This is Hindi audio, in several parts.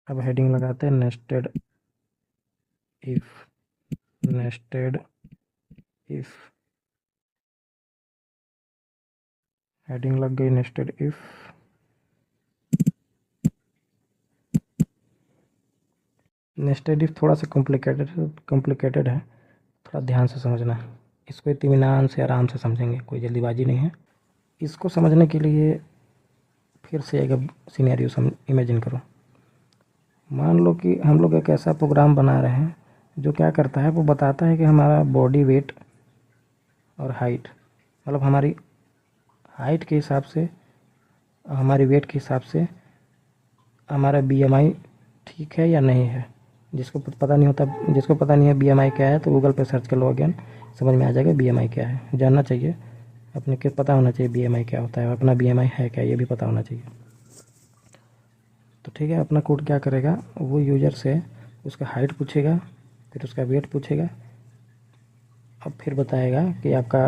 अब हेडिंग लगाते हैं nested if. Nested if heading लग गई नेस्टेड इफ। नेस्टेड इफ थोड़ा सा कॉम्प्लिकेटेड है, थोड़ा ध्यान से समझना है इसको, इत्मीनान से आराम से समझेंगे, कोई जल्दीबाजी नहीं है। इसको समझने के लिए फिर से एक सिनेरियो इमेजिन करो। मान लो कि हम लोग एक ऐसा प्रोग्राम बना रहे हैं जो क्या करता है, वो बताता है कि हमारा बॉडी वेट और हाइट, मतलब हमारी हाइट के हिसाब से, हमारी वेट के हिसाब से हमारा बीएमआई ठीक है या नहीं है। जिसको पता नहीं होता, जिसको पता नहीं है बीएमआई क्या है, तो गूगल पे सर्च कर लो, अगेन समझ में आ जाएगा बीएमआई क्या है। जानना चाहिए अपने के, पता होना चाहिए बीएमआई क्या होता है, अपना बीएमआई है क्या ये भी पता होना चाहिए। तो ठीक है, अपना कोड क्या करेगा, वो यूज़र से उसका हाइट पूछेगा, फिर उसका वेट पूछेगा, अब फिर बताएगा कि आपका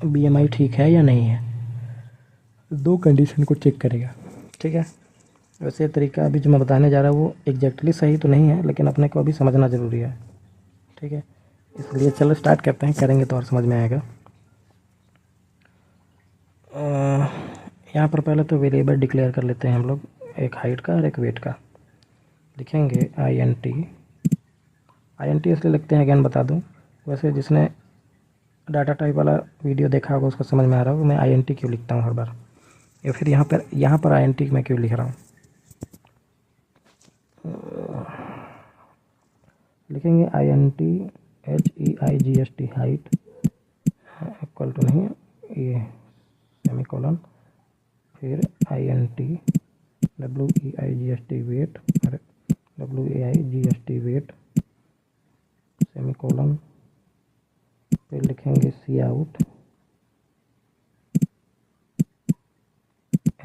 बीएमआई ठीक है या नहीं है। दो कंडीशन को चेक करेगा, ठीक है। वैसे तरीका अभी जो मैं बताने जा रहा हूँ वो एग्जैक्टली सही तो नहीं है, लेकिन अपने को अभी समझना ज़रूरी है, ठीक है। इसलिए चलो स्टार्ट करते हैं, करेंगे तो और समझ में आएगा। यहाँ पर पहले तो वेरिएबल डिक्लेयर कर लेते हैं हम लोग, एक हाइट का और एक वेट का। लिखेंगे INT इसलिए लिखते हैं, अगेन बता दूँ, वैसे जिसने डाटा टाइप वाला वीडियो देखा होगा उसको समझ में आ रहा होगा मैं INT क्यों लिखता हूँ हर बार, या फिर यहाँ पर INT मैं क्यों लिख रहा हूँ। लिखेंगे INT HEIGST height equal to नहीं ये सेमीकोलन, फिर INT WEIGST वेट और WEIGST वेट सेमीकोलन, फिर लिखेंगे C out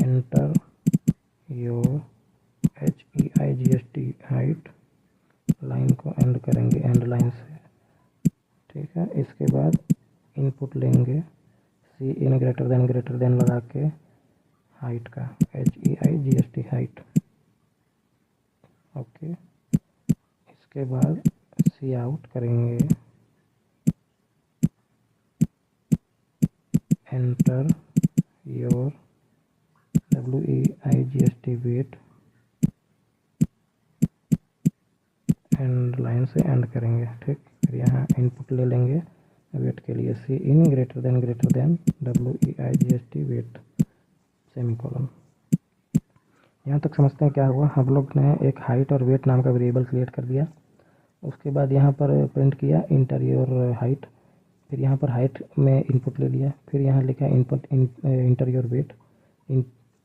enter your HEIGST height, line को एंड करेंगे एंड लाइन से, ठीक है। इसके बाद इनपुट लेंगे सी इन ग्रेटर देन लगा के हाइट का HEIGST हाइट, ओके। इसके बाद सी आउट करेंगे enter your WEIGST weight and line से एंड करेंगे, ठीक। फिर यहाँ इनपुट ले लेंगे वेट के लिए C in greater than WEIGST weight semicolon. यहाँ तक समझते हैं क्या हुआ, हम लोग ने एक हाइट और वेट नाम का वेरिएबल क्रिएट कर दिया। उसके बाद यहाँ पर प्रिंट किया इंटर हाइट, फिर यहाँ पर हाइट में इनपुट ले लिया, फिर यहाँ लिखा इनपुट इंटर योर वेट,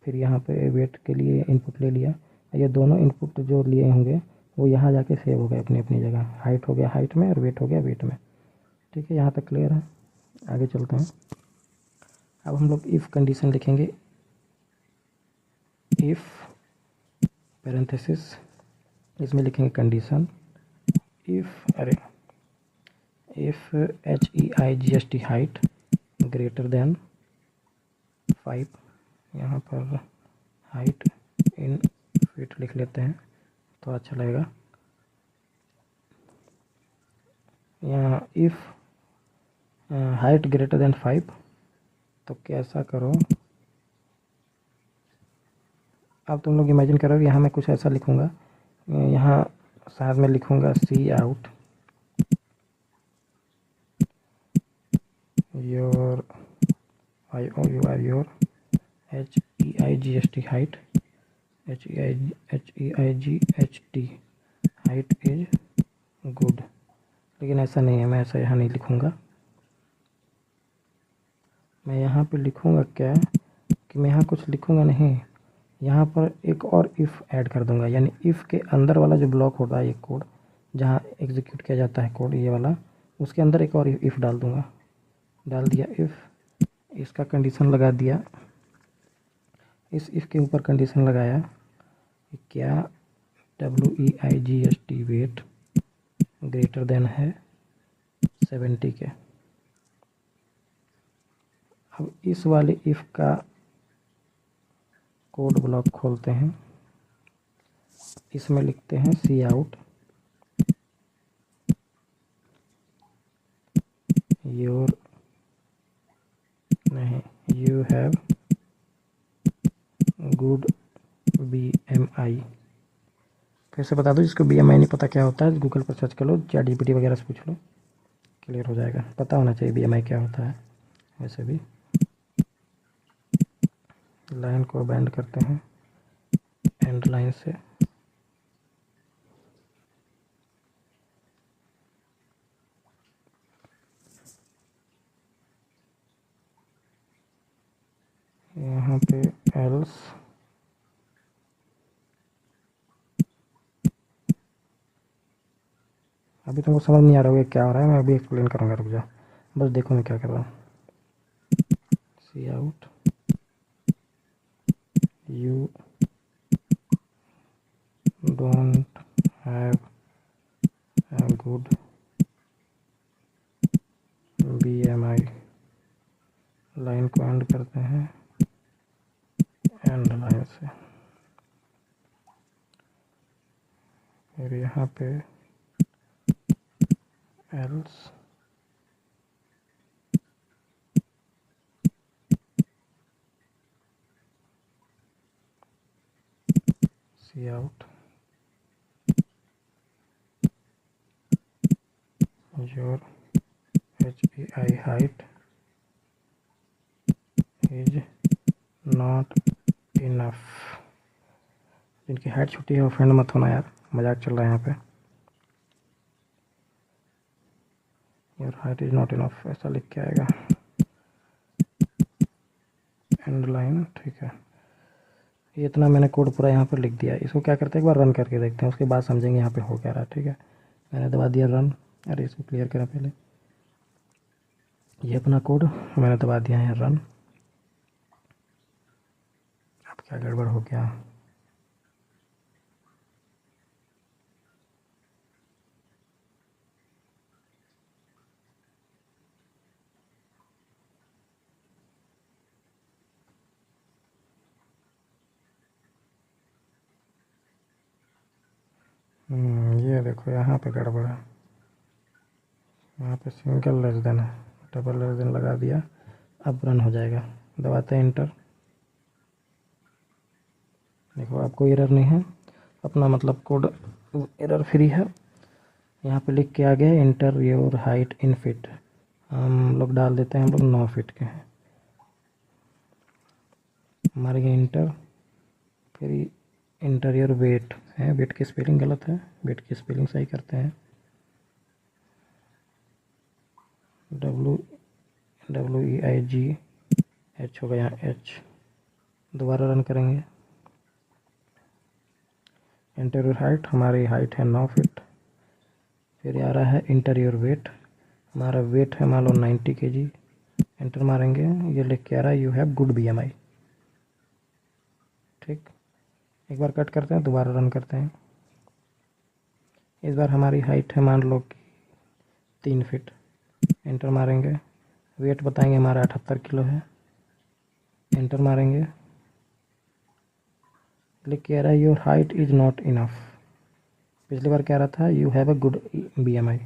फिर यहाँ पे वेट के लिए इनपुट ले लिया। ये दोनों इनपुट जो लिए होंगे वो यहाँ जाके सेव हो गए अपनी अपनी जगह, हाइट हो गया हाइट में और वेट हो गया वेट में, ठीक है। यहाँ तक क्लियर है, आगे चलते हैं। अब हम लोग इफ़ कंडीशन लिखेंगे, इफ़ पैरेंथेसिस, इसमें लिखेंगे condition if HEIGST height greater than 5, यहाँ पर हाइट इन फीट लिख लेते हैं तो अच्छा लगेगा। यहाँ इफ़ हाइट ग्रेटर देन 5, तो कैसा करो, अब तुम लोग इमेजिन करो, यहाँ मैं कुछ ऐसा लिखूँगा, यहाँ साथ में लिखूँगा C out your HEIGST height HEIGHT height is good. लेकिन ऐसा नहीं है, मैं ऐसा यहाँ नहीं लिखूँगा, मैं यहाँ पे लिखूँगा क्या कि मैं यहाँ कुछ लिखूँगा नहीं, यहाँ पर एक और इफ़ ऐड कर दूँगा, यानी इफ़ के अंदर वाला जो ब्लॉक होता है, एक कोड जहाँ एग्जीक्यूट किया जाता है कोड ये वाला, उसके अंदर एक और इफ़ डाल दूँगा। डाल दिया इफ़, इसका कंडीशन लगा दिया, इस इफ़ के ऊपर कंडीशन लगाया कि क्या WEIGST वेट ग्रेटर देन है 70 के। अब इस वाले इफ़ का कोड ब्लॉक खोलते हैं, इसमें लिखते हैं सी आउट योर नहीं यू हैव गुड BMI। फिर से बता दो, जिसको BMI नहीं पता क्या होता है गूगल पर सर्च कर लो, ChatGPT वगैरह से पूछ लो, क्लियर हो जाएगा। पता होना चाहिए BMI क्या होता है। वैसे भी लाइन को बैंड करते हैं एंड लाइन से, यहाँ पे एल्स अभी तुमको समझ नहीं आ रहा होगा क्या हो रहा है, मैं अभी एक्सप्लेन करूँगा, रुक जाओ बस देखो मैं क्या कर रहा हूँ। C out you don't have a good BMI, line को एंड करते हैं एंड लाइन से, फिर यहाँ पे else C out your HEI height is not enough. जिनकी हाइट छोटी है वो फ्रेंड मत होना यार, मजाक चल रहा है यहाँ पे। Your height is not enough ऐसा लिख के आएगा एंड लाइन, ठीक है। ये इतना मैंने कोड पूरा यहाँ पर लिख दिया। इसको क्या करते हैं, एक बार रन करके देखते हैं, उसके बाद समझेंगे यहाँ पे हो क्या रहा है, ठीक है। मैंने दबा दिया रन, अरे इसको क्लियर करा पहले, ये अपना कोड मैंने दबा दिया है रन। अब क्या गड़बड़ हो गया, ये देखो यहाँ पे गड़बड़ है, यहाँ पे सिंगल लेस देन है, डबल लेस देन लगा दिया। अब रन हो जाएगा, दबाते हैं इंटर। देखो आपको एरर नहीं है, अपना मतलब कोड एरर फ्री है। यहाँ पे लिख के आ गया inter your height in fit, हम लोग डाल देते हैं, हम लोग 9 फीट के हैं, मारेंगे इंटर। फिर इंटर योर वेट है, वेट की स्पेलिंग गलत है, वेट की स्पेलिंग सही करते हैं, WEIGH हो गया H। दोबारा रन करेंगे, इंटर योर हाइट, हमारी हाइट है 9 फीट। फिर आ रहा है इंटर योर वेट, हमारा वेट है मान लो 90 kg, एंटर मारेंगे, ये लिख के आ रहा है यू हैव गुड BMI। ठीक, एक बार कट करते हैं, दोबारा रन करते हैं। इस बार हमारी हाइट है मान लो कि 3 फीट, एंटर मारेंगे, वेट बताएंगे हमारा 78 किलो है, एंटर मारेंगे, लिख के आ रहा है your height is not enough. पिछली बार कह रहा था you have a good BMI,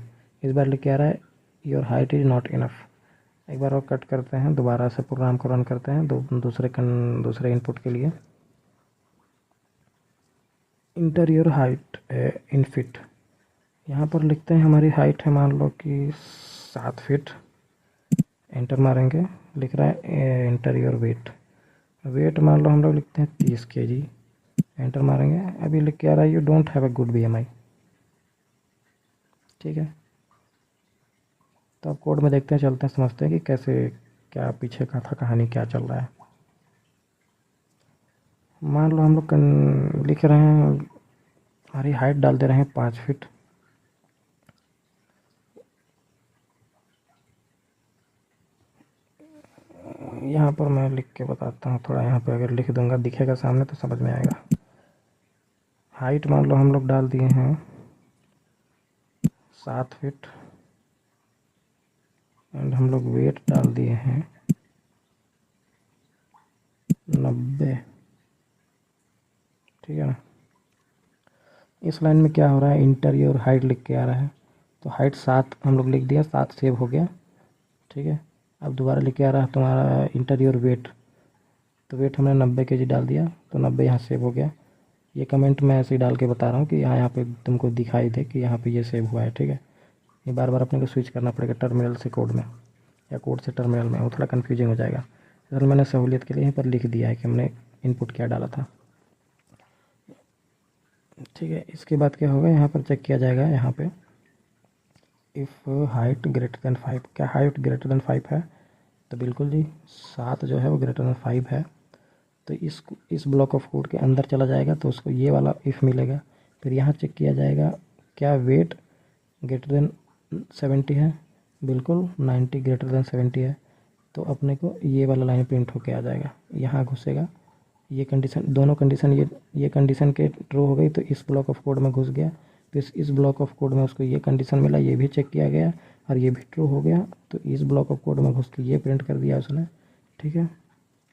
इस बार लिख के आ रहा है your height is not enough. एक बार और कट करते हैं, दोबारा से प्रोग्राम को रन करते हैं दूसरे इनपुट के लिए। Inter your height in fit, यहाँ पर लिखते हैं हमारी हाइट है मान लो कि 7 फीट, एंटर मारेंगे, लिख रहा है इंटर योर वेट, वेट मान लो हम लोग लिखते हैं 30 kg, एंटर मारेंगे, अभी लिख के आ रहा है you don't have a good BMI। ठीक है, तो अब कोड में देखते हैं, चलते हैं, समझते हैं कि कैसे क्या पीछे का था कहानी, क्या चल रहा है। मान लो हम लोग लिख रहे हैं, हमारी हाइट डाल दे रहे हैं 5 फीट, यहाँ पर मैं लिख के बताता हूँ थोड़ा, यहाँ पे अगर लिख दूंगा दिखेगा सामने तो समझ में आएगा। हाइट मान लो हम लोग डाल दिए हैं 7 फीट, एंड हम लोग वेट डाल दिए हैं 90, ठीक है ना। इस लाइन में क्या हो रहा है, इंटीरियर हाइट लिख के आ रहा है, तो हाइट 7 हम लोग लिख दिया, 7 सेव हो गया, ठीक है। अब दोबारा लिख के आ रहा है तुम्हारा इंटीरियर वेट, तो वेट हमने 90 kg डाल दिया, तो 90 यहाँ सेव हो गया। ये कमेंट मैं ऐसे ही डाल के बता रहा हूँ कि यहाँ पे तुमको दिखाई दे कि यहाँ पे ये सेव हुआ है, ठीक है। ये बार बार अपने को स्विच करना पड़ेगा टर्मिनल से कोड में या कोड से टर्मिनल में, वो थोड़ा कन्फ्यूजिंग हो जाएगा। इधर मैंने सहूलियत के लिए यहीं पर लिख दिया है कि हमने इनपुट क्या डाला था, ठीक है। इसके बाद क्या होगा, यहाँ पर चेक किया जाएगा, यहाँ पे इफ़ हाइट ग्रेटर देन 5, क्या हाइट ग्रेटर देन 5 है, तो बिल्कुल जी 7 जो है वो ग्रेटर देन 5 है। तो इस ब्लॉक ऑफ कोड के अंदर चला जाएगा तो उसको ये वाला इफ़ मिलेगा। फिर यहाँ चेक किया जाएगा क्या वेट ग्रेटर देन 70 है, बिल्कुल 90 ग्रेटर देन 70 है, तो अपने को ये वाला लाइन प्रिंट होके आ जाएगा। यहाँ घुसेगा, ये कंडीशन, दोनों कंडीशन, ये कंडीशन के ट्रू हो गई तो इस ब्लॉक ऑफ कोड में घुस गया, फिर इस ब्लॉक ऑफ कोड में उसको ये कंडीशन मिला, ये भी चेक किया गया और ये भी ट्रू हो गया, तो इस ब्लॉक ऑफ कोड में घुस के ये प्रिंट कर दिया उसने, ठीक है।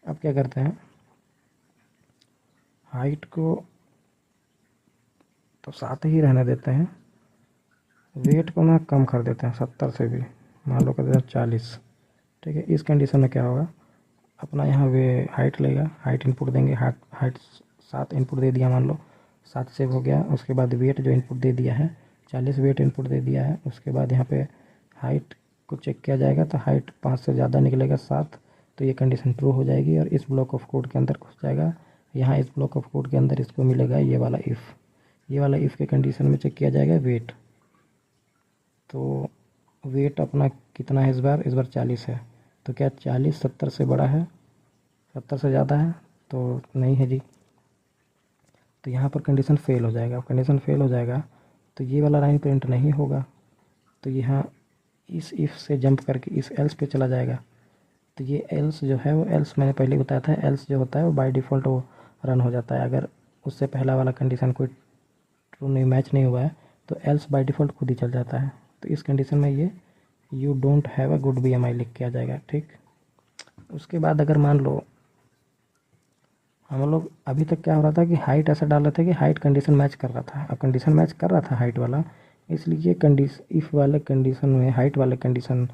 अब क्या करते हैं, हाइट को तो 7 ही रहने देते हैं, वेट को ना कम कर देते हैं 70 से भी, मान लो कर देते हैं 40, ठीक है। इस कंडीशन में क्या होगा, अपना यहाँ वे हाइट लेगा, हाइट इनपुट देंगे, हाइट 7 इनपुट दे दिया, मान लो 7 सेव हो गया। उसके बाद वेट जो इनपुट दे दिया है 40 वेट इनपुट दे दिया है। उसके बाद यहाँ पे हाइट को चेक किया जाएगा, तो हाइट 5 से ज़्यादा निकलेगा 7, तो ये कंडीशन ट्रू हो जाएगी और इस ब्लॉक ऑफ कोड के अंदर घुस जाएगा। यहाँ इस ब्लॉक ऑफ कोड के अंदर इसको मिलेगा ये वाला इफ़, ये वाला इफ़ के कंडीशन में चेक किया जाएगा वेट, तो वेट अपना कितना है इस बार 40 है, तो क्या 40 70 से बड़ा है, 70 से ज़्यादा है, तो नहीं है जी, तो यहाँ पर कंडीशन फेल हो जाएगा। कंडीशन फेल हो जाएगा तो ये वाला लाइन प्रिंट नहीं होगा, तो यहाँ इस इफ़ से जंप करके इस एल्स पे चला जाएगा, तो ये एल्स जो है वो एल्स मैंने पहले बताया था, एल्स जो होता है वो बाय डिफ़ॉल्ट वो रन हो जाता है, अगर उससे पहला वाला कंडीशन कोई ट्रू नहीं मैच नहीं हुआ है तो एल्स बाय डिफ़ॉल्ट खुद ही चल जाता है। तो इस कंडीशन में ये you don't have a good BMI लिख के आ जाएगा, ठीक। उसके बाद अगर मान लो हम लोग अभी तक क्या हो रहा था कि हाइट ऐसा डाल रहे थे कि हाइट कंडीशन मैच कर रहा था, अब कंडीशन मैच कर रहा था हाइट वाला, इसलिए इफ़ वाले कंडीशन में हाइट वाले कंडीशन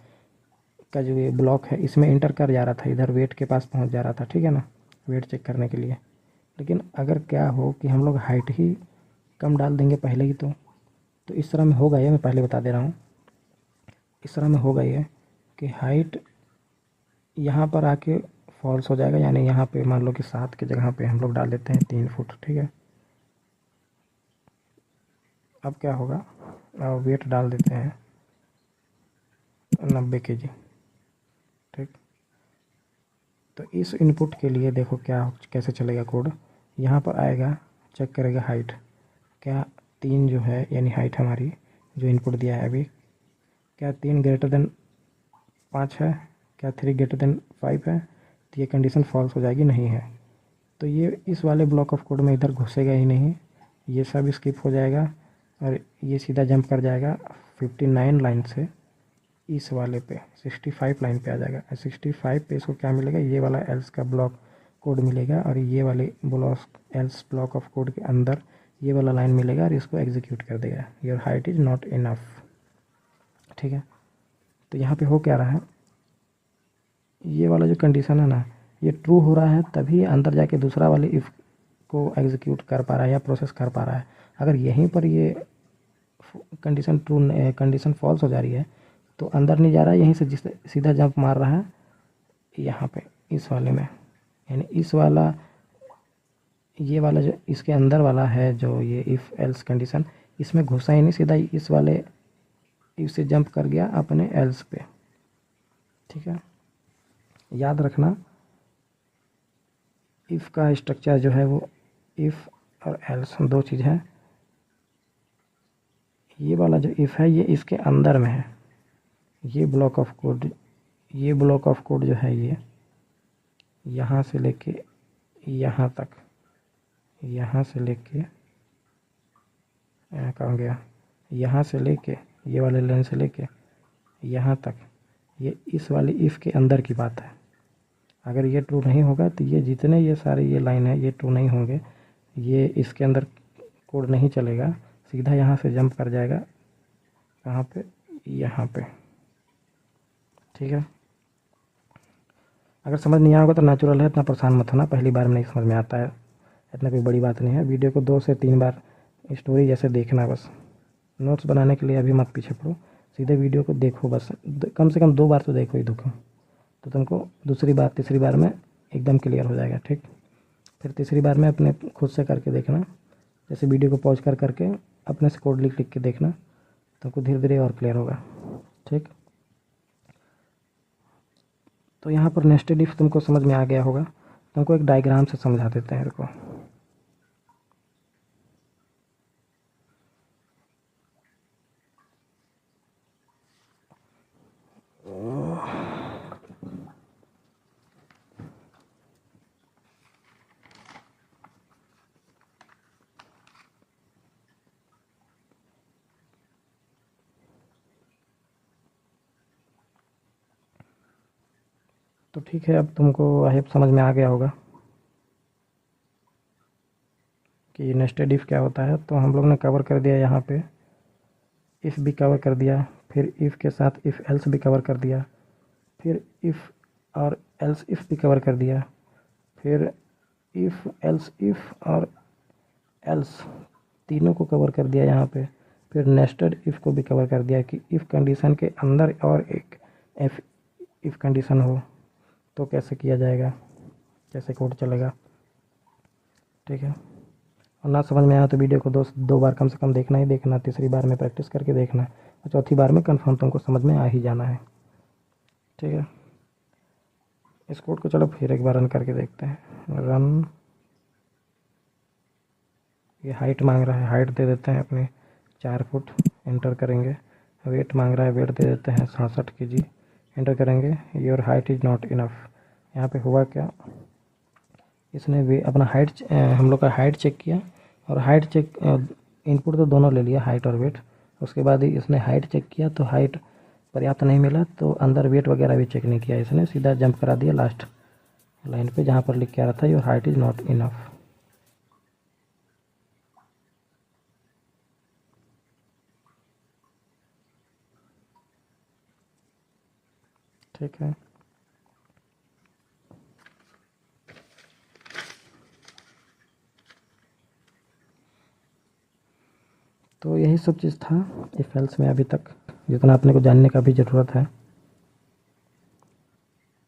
का जो ये ब्लॉक है इसमें इंटर कर जा रहा था, इधर वेट के पास पहुंच जा रहा था, ठीक है ना, वेट चेक करने के लिए। लेकिन अगर क्या हो कि हम लोग हाइट ही कम डाल देंगे पहले ही, तो इस तरह में होगा ये, मैं पहले बता दे रहा हूँ, इस तरह में होगा ये कि हाइट यहाँ पर आके फॉल्स हो जाएगा, यानी यहाँ पे मान लो कि 7 की जगह पे हम लोग डाल देते हैं 3 फुट, ठीक है। अब क्या होगा, अब वेट डाल देते हैं 90 kg, ठीक। तो इस इनपुट के लिए देखो क्या कैसे चलेगा कोड, यहाँ पर आएगा, चेक करेगा हाइट, क्या 3 जो है यानी हाइट हमारी जो इनपुट दिया है अभी, क्या 3 ग्रेटर देन 5 है, क्या 3 ग्रेटर देन 5 है, तो ये कंडीशन फॉल्स हो जाएगी, नहीं है, तो ये इस वाले ब्लॉक ऑफ कोड में इधर घुसेगा ही नहीं, ये सब स्किप हो जाएगा और ये सीधा जंप कर जाएगा 59 लाइन से इस वाले पे 65 लाइन पे आ जाएगा। 65 पे इसको क्या मिलेगा, ये वाला एल्स का ब्लॉक कोड मिलेगा और ये वाले block else block of code के अंदर ये वाला लाइन मिलेगा और इसको एग्जीक्यूट कर देगा, your height is not enough, ठीक है। तो यहाँ पे हो क्या रहा है, ये वाला जो कंडीशन है ना ये ट्रू हो रहा है तभी अंदर जाके दूसरा वाले इफ़ को एग्जीक्यूट कर पा रहा है या प्रोसेस कर पा रहा है। अगर यहीं पर ये कंडीशन फॉल्स हो जा रही है तो अंदर नहीं जा रहा है, यहीं से जिस सीधा जंप मार रहा है यहाँ पे इस वाले में, यानी इस वाला ये वाला जो इसके अंदर वाला है जो ये इफ़ एल्स कंडीशन, इसमें घुसा ही नहीं, सीधा इस वाले इफ से जंप कर गया अपने एल्स पे, ठीक है। याद रखना इफ़ का स्ट्रक्चर जो है वो इफ़ और एल्स दो चीज़ है, ये वाला जो इफ़ है ये इसके अंदर में है, ये ब्लॉक ऑफ कोड जो है ये यहाँ से लेके यहाँ तक, यहाँ से लेके कहाँ गया, यहाँ से लेके ये वाले लाइन से लेके यहाँ तक, ये इस वाली इफ़ के अंदर की बात है। अगर ये ट्रू नहीं होगा तो ये जितने ये सारे ये लाइन है ये ट्रू नहीं होंगे, ये इसके अंदर कोड नहीं चलेगा, सीधा यहाँ से जंप कर जाएगा कहाँ पे, यहाँ पे। ठीक है, अगर समझ नहीं आया होगा तो नेचुरल है, इतना परेशान मत होना, पहली बार में नहीं समझ में आता है, इतना कोई बड़ी बात नहीं है। वीडियो को 2 से 3 बार स्टोरी जैसे देखना, बस नोट्स बनाने के लिए अभी मत पीछे पड़ो, सीधे वीडियो को देखो, बस कम से कम 2 बार तो देखो ही देखो, तो तुमको दूसरी बार तीसरी बार में एकदम क्लियर हो जाएगा। ठीक, फिर तीसरी बार में अपने खुद से करके देखना, जैसे वीडियो को पॉज कर करके अपने से कोड लिख लिख के देखना, तुमको धीरे धीरे और क्लियर होगा। ठीक, तो यहाँ पर नेस्टेड इफ तुमको समझ में आ गया होगा, तुमको एक डायग्राम से समझा देते हैं इसको। तो ठीक है, अब तुमको आई होप समझ में आ गया होगा कि नेस्टेड इफ क्या होता है। तो हम लोग ने कवर कर दिया यहाँ पे, इफ़ भी कवर कर दिया, फिर इफ़ के साथ इफ़ एल्स भी कवर कर दिया, फिर इफ़ और एल्स इफ़ भी कवर कर दिया, फिर इफ़ एल्स इफ़ और एल्स तीनों को कवर कर दिया यहाँ पे, फिर नेस्टेड इफ़ को भी कवर कर दिया कि इफ़ कंडीशन के अंदर और एक इफ़ कंडीशन हो तो कैसे किया जाएगा, कैसे कोड चलेगा। ठीक है, और ना समझ में आया तो वीडियो को 2 बार कम से कम देखना ही देखना, तीसरी बार में प्रैक्टिस करके देखना, और चौथी बार में कंफर्म तुमको समझ में आ ही जाना है। ठीक है, इस कोड को चलो फिर एक बार रन करके देखते हैं। रन, ये हाइट मांग रहा है, हाइट दे देते हैं अपने 4 फुट, एंटर करेंगे। वेट मांग रहा है, वेट दे देते हैं 67 kg, एंटर करेंगे। Your height is not enough. यहाँ पे हुआ क्या, इसने भी अपना हाइट, हम लोग का हाइट चेक किया, और हाइट चेक इनपुट तो दोनों ले लिया, हाइट और वेट। उसके बाद ही इसने हाइट चेक किया तो हाइट पर्याप्त नहीं मिला, तो अंदर वेट वगैरह भी चेक नहीं किया, इसने सीधा जंप करा दिया लास्ट लाइन पे जहाँ पर लिख के आ रहा था your height is not enough. ठीक है, तो यही सब चीज़ था इफ एल्स में अभी तक, जितना अपने को जानने का भी ज़रूरत है।